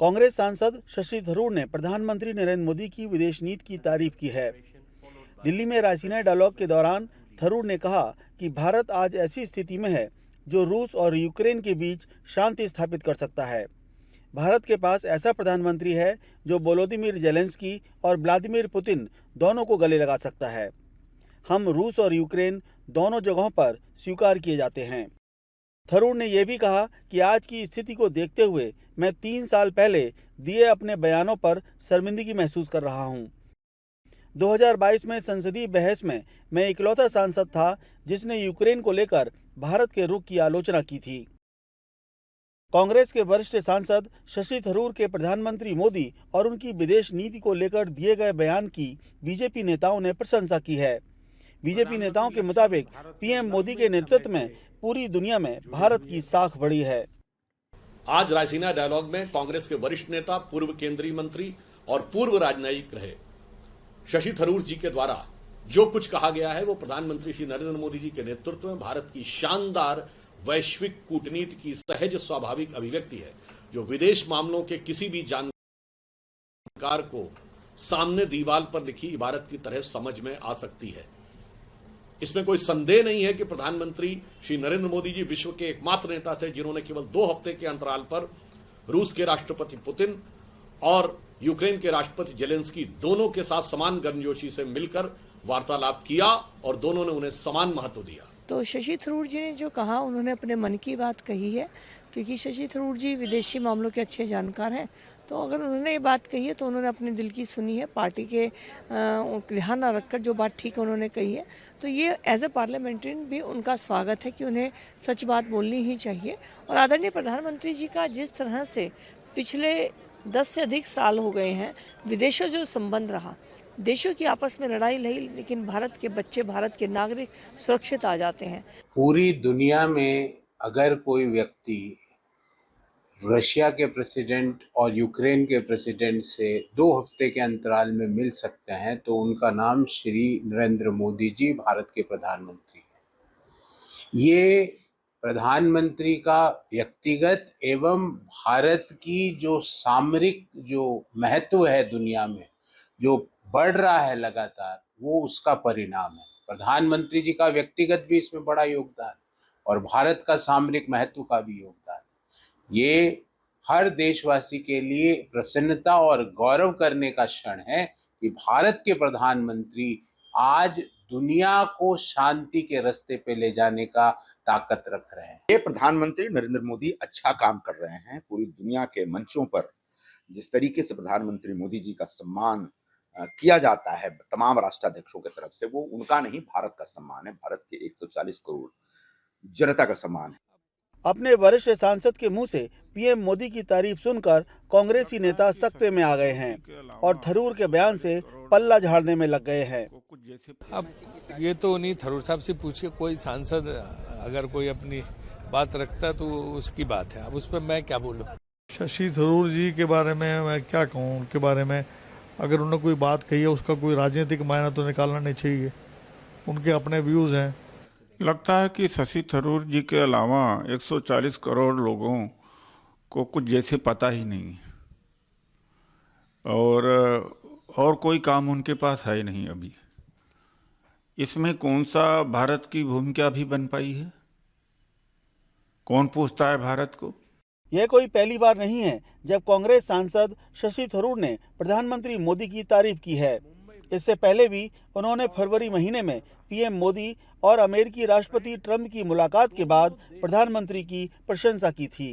कांग्रेस सांसद शशि थरूर ने प्रधानमंत्री नरेंद्र मोदी की विदेश नीति की तारीफ की है। दिल्ली में रायसीना डायलॉग के दौरान थरूर ने कहा कि भारत आज ऐसी स्थिति में है जो रूस और यूक्रेन के बीच शांति स्थापित कर सकता है। भारत के पास ऐसा प्रधानमंत्री है जो वोलोदिमीर जेलेंस्की और व्लादिमीर पुतिन दोनों को गले लगा सकता है। हम रूस और यूक्रेन दोनों जगहों पर स्वीकार किए जाते हैं। थरूर ने यह भी कहा कि आज की स्थिति को देखते हुए मैं 3 साल पहले दिए अपने बयानों पर शर्मिंदगी महसूस कर रहा हूं। 2022 में संसदीय बहस में मैं इकलौता सांसद था जिसने यूक्रेन को लेकर भारत के रुख की आलोचना की थी। कांग्रेस के वरिष्ठ सांसद शशि थरूर के प्रधानमंत्री मोदी और उनकी विदेश नीति को लेकर दिए गए बयान की बीजेपी नेताओं ने प्रशंसा की है। बीजेपी नेताओं के मुताबिक पीएम मोदी के नेतृत्व में पूरी दुनिया में भारत की साख बढ़ी है। आज रायसीना डायलॉग में कांग्रेस के वरिष्ठ नेता, पूर्व केंद्रीय मंत्री और पूर्व राजनयिक रहे शशि थरूर जी के द्वारा जो कुछ कहा गया है वो प्रधानमंत्री श्री नरेंद्र मोदी जी के नेतृत्व में भारत की शानदार वैश्विक कूटनीति की सहज स्वाभाविक अभिव्यक्ति है, जो विदेश मामलों के किसी भी जानकार को सामने दीवार पर लिखी इबारत की तरह समझ में आ सकती है। इसमें कोई संदेह नहीं है कि प्रधानमंत्री श्री नरेंद्र मोदी जी विश्व के एकमात्र नेता थे जिन्होंने केवल 2 हफ्ते के अंतराल पर रूस के राष्ट्रपति पुतिन और यूक्रेन के राष्ट्रपति जेलेंस्की दोनों के साथ समान गर्मजोशी से मिलकर वार्तालाप किया और दोनों ने उन्हें समान महत्व दिया। तो शशि थरूर जी ने जो कहा उन्होंने अपने मन की बात कही है, क्योंकि शशि थरूर जी विदेशी मामलों के अच्छे जानकार हैं। तो अगर उन्होंने ये बात कही है तो उन्होंने अपने दिल की सुनी है, पार्टी के ध्यान न रखकर जो बात ठीक है उन्होंने कही है। तो ये एज ए पार्लियामेंट्रियन भी उनका स्वागत है कि उन्हें सच बात बोलनी ही चाहिए। और आदरणीय प्रधानमंत्री जी का जिस तरह से पिछले 10 से अधिक साल हो गए हैं विदेशों जो संबंध रहा, देशों की आपस में लड़ाई लड़ी, लेकिन भारत के बच्चे, भारत के नागरिक सुरक्षित आ जाते हैं। पूरी दुनिया में अगर कोई व्यक्ति रशिया के प्रेसिडेंट और यूक्रेन के प्रेसिडेंट से 2 हफ्ते के अंतराल में मिल सकते हैं तो उनका नाम श्री नरेंद्र मोदी जी, भारत के प्रधानमंत्री हैं। ये प्रधानमंत्री का व्यक्तिगत एवं भारत की जो सामरिक जो महत्व है दुनिया में, जो बढ़ रहा है लगातार, वो उसका परिणाम है। प्रधानमंत्री जी का व्यक्तिगत भी इसमें बड़ा योगदान और भारत का सामरिक महत्व का भी योगदान। ये हर देशवासी के लिए प्रसन्नता और गौरव करने का क्षण है कि भारत के प्रधानमंत्री आज दुनिया को शांति के रास्ते पे ले जाने का ताकत रख रहे हैं। ये प्रधानमंत्री नरेंद्र मोदी अच्छा काम कर रहे हैं। पूरी दुनिया के मंचों पर जिस तरीके से प्रधानमंत्री मोदी जी का सम्मान किया जाता है तमाम राष्ट्राध्यक्षों की तरफ से, वो उनका नहीं, भारत का सम्मान है, भारत के 140 करोड़ जनता का सम्मान है। अपने वरिष्ठ सांसद के मुंह से पीएम मोदी की तारीफ सुनकर कांग्रेसी नेता सकते में आ गए हैं और थरूर के बयान से पल्ला झाड़ने में लग गए हैं। अब ये तो नहीं, थरूर साहब से पूछ के कोई सांसद अगर कोई अपनी बात रखता है तो उसकी बात है, अब उस पर मैं क्या बोलूं। शशि थरूर जी के बारे में मैं क्या कहूं, उनके बारे में अगर उन्होंने कोई बात कही है उसका कोई राजनीतिक मायना तो निकालना नहीं चाहिए, उनके अपने व्यूज़ हैं। लगता है कि शशि थरूर जी के अलावा 140 करोड़ लोगों को कुछ जैसे पता ही नहीं और कोई काम उनके पास है ही नहीं। अभी इसमें कौन सा भारत की भूमिका भी बन पाई है, कौन पूछता है भारत को। यह कोई पहली बार नहीं है जब कांग्रेस सांसद शशि थरूर ने प्रधानमंत्री मोदी की तारीफ की है। इससे पहले भी उन्होंने फरवरी महीने में पीएम मोदी और अमेरिकी राष्ट्रपति ट्रंप की मुलाकात के बाद प्रधानमंत्री की प्रशंसा की थी।